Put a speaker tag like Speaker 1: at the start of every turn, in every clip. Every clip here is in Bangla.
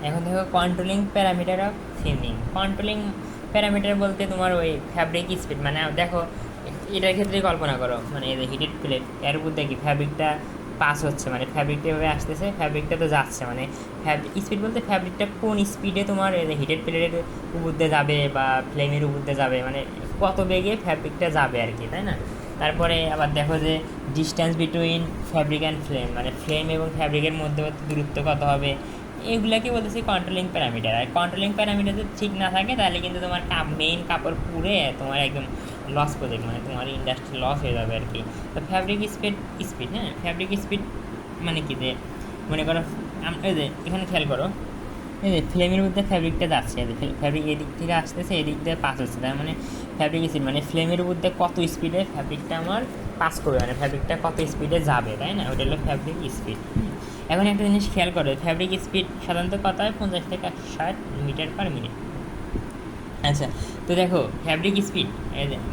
Speaker 1: এখন দেখো controlling parameter of thinning. Controlling parameter বলতে তোমার ওই ফ্যাব্রিক স্পিড, মানে দেখো এটার ক্ষেত্রে কল্পনা করো, মানে এই যে হিটেড প্লেট, এর উপর দেখি ফ্যাব্রিকটা পাস হচ্ছে, মানে ফ্যাব্রিকটা এভাবে আসতেছে, ফ্যাব্রিকটা তো যাচ্ছে, মানে স্পিড বলতে ফ্যাব্রিকটা কোন স্পিডে তোমার এই যে হিটেড প্লেটের উপর দিয়ে যাবে বা ফ্লেমের উপর দিয়ে যাবে, মানে কত বেগে ফ্যাব্রিকটা যাবে আর কি, তাই না? তারপরে আবার দেখো যে distance between fabric and flame, মানে ফ্লেম এবং ফ্যাব্রিকের মধ্যে দূরত্ব কত হবে, এগুলাকে বলতেছি কন্ট্রোলিং প্যারামিটার। আর কন্ট্রোলিং প্যারামিটার যদি ঠিক না থাকে তাহলে কিন্তু তোমার মেইন কাপড় পুড়ে তোমার একদম লস প্রজেক্ট, মানে তোমার ইন্ডাস্ট্রি লস হয়ে যাবে আর কি। তো ফ্যাব্রিক স্পিড, হ্যাঁ ফ্যাব্রিক স্পিড মানে কি যে মনে করো এই যে এখানে খেয়াল করো, এই যে ফ্লেমের মধ্যে ফ্যাব্রিকটা যাচ্ছে, ফ্যাব্রিক এদিক থেকে আসতেছে, এদিক দিয়ে পাস হচ্ছে, তার মানে ফ্যাব্রিক স্পিড মানে ফ্লেমের মধ্যে কত স্পিডে ফ্যাব্রিকটা আমার পাস করবে, মানে ফ্যাব্রিকটা কত স্পিডে যাবে, তাই না? ওটা হলো ফ্যাব্রিক স্পিড। এখন একটা জিনিস খেয়াল করো, ফ্যাব্রিক স্পিড সাধারণত কত হয়, 50 থেকে 60 মিটার পার মিনিট। আচ্ছা, তো দেখো ফ্যাব্রিক স্পিড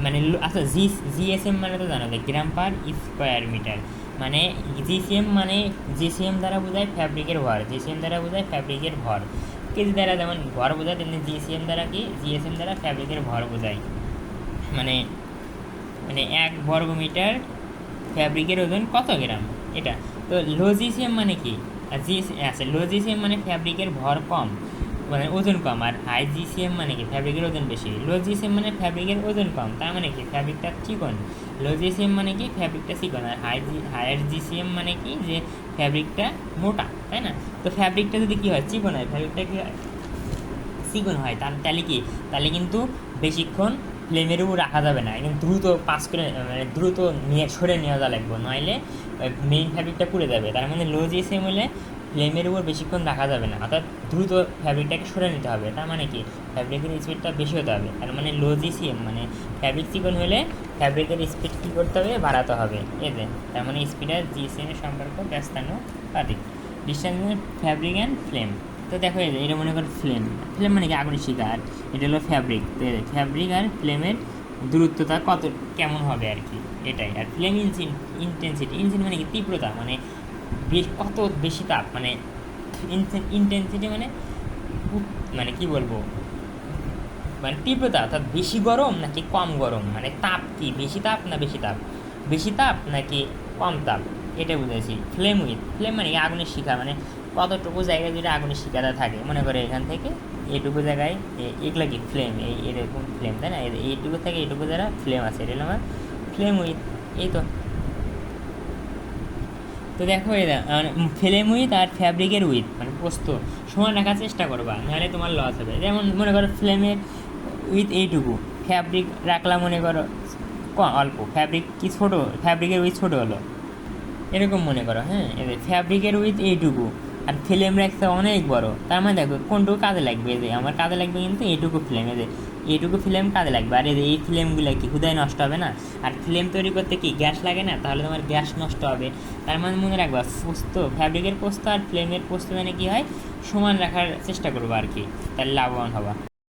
Speaker 1: মানে আচ্ছা জিএসএম মানে তো জানো যে গ্রাম পার স্কোয়ার মিটার, মানে জিসিএম মানে জিসিএম দ্বারা বোঝায় ফ্যাব্রিকের ভর, জিসিএম দ্বারা বোঝায় ফ্যাব্রিকের ভর, কেজি দ্বারা যেমন ভর বোঝায় তেমনি জিসিএম দ্বারা কি জিএসএম দ্বারা ফ্যাব্রিকের ভর বোঝায়, মানে মানে 1 বর্গমিটার ফ্যাব্রিকের ওজন কত গ্রাম এটা। তো লো জিসিএম মানে কি, আর আচ্ছা লো জিসিএম মানে ফ্যাব্রিকের ভর কম, মানে ওজন কম, আর হাই জিসিএম মানে কি ফ্যাব্রিকের ওজন বেশি। লো জিসিএম মানে ফ্যাব্রিকের ওজন কম, তার মানে কি ফ্যাব্রিকটা চিকন। লো জিসিএম মানে কি ফ্যাব্রিকটা চিকন, আর হায়ার জিসিএম মানে কি যে ফ্যাব্রিকটা মোটা, তাই না? তো ফ্যাব্রিকটা যদি কী হয়, চিকন হয়, ফ্যাব্রিকটা কী হয়, চিকন হয়, তাহলে কি, তাহলে কিন্তু বেশিক্ষণ ফ্লেমের উপর রাখা যাবে না, একদম দ্রুত পাস করে মানে দ্রুত নিয়ে সরে নেওয়া যা লাগবে, নইলে মেইন ফ্যাব্রিকটা পুড়ে যাবে। তার মানে লো জিএসএম হলে ফ্লেমের উপর বেশিক্ষণ রাখা যাবে না, অর্থাৎ দ্রুত ফ্যাব্রিকটাকে সরে নিতে হবে, তার মানে কি ফ্যাব্রিকের স্পিডটা বেশি হতে হবে। তার মানে লো জিসিএম মানে ফ্যাব্রিক চিকন হলে ফ্যাব্রিকের স্পিড কী করতে হবে, বাড়াতে হবে, এতে তার মানে স্পিড আর জিএসএমের সম্পর্ক ব্যস্তানুপাতিক। Distance fabric and flame. তো দেখো এটা মনে করো ফ্লেম, ফ্লেম মানে কি আগুনের শিখা, আর এটা হলো ফ্যাব্রিক, তো ফ্যাব্রিক আর ফ্লেমের দূরত্বটা কত কেমন হবে আর কি, এটাই। আর ফ্লেম ইন্টেন্সিটি, মানে কি তীব্রতা, মানে কত বেশি তাপ, মানে ইন্টেন্সিটি মানে মানে কি বলবো, মানে তীব্রতা, অর্থাৎ বেশি গরম নাকি কম গরম, মানে তাপ কি বেশি তাপ না বেশি তাপ নাকি কম তাপ, এটা বুঝেছি। ফ্লেম মানে আগুনের শিখা, মানে কতটুকু জায়গায় যদি আগুনের শিখাটা থাকে, মনে করে এখান থেকে এইটুকু জায়গায় এগুলা কি ফ্লেম, এরকম ফ্লেম, তাই না? এইটুকু থেকে এইটুকু যারা ফ্লেম আছে, এটা হলো আমার ফ্লেম উইথ। এই তো তো দেখো এরা ফ্লেম উইথ আর ফ্যাব্রিকের উইথ মানে প্রস্থ সমান রাখার চেষ্টা করবা, নাহলে তোমার লস হবে। যেমন মনে করো ফ্লেমের উইথ এইটুকু, ফ্যাব্রিক রাখলাম মনে করো অল্প, ফ্যাব্রিক কি ছোটো, ফ্যাব্রিকের উইথ ছোটো হলো, এরকম মনে করো। হ্যাঁ, এদের ফ্যাব্রিকের উইথ এইটুকু আর ফ্লেম রাখতে অনেক বড়, তার মানে দেখো কোনটুকু কাজে লাগবে, যে আমার কাজে লাগবে কিন্তু এইটুকু ফ্লেম, এদের এইটুকু ফ্লেম কাজে লাগবে। আর এই ফ্লেমগুলো কি হুদায় নষ্ট হবে না? আর ফ্লেম তৈরি করতে কি গ্যাস লাগে না? তাহলে তোমার গ্যাস নষ্ট হবে। তার মানে মনে রাখবা পোস্ত, ফ্যাব্রিকের পোস্ত আর ফ্লেমের পোস্ত মানে কি হয়, সমান রাখার চেষ্টা করবো আর কি, তাহলে লাভবান হবা।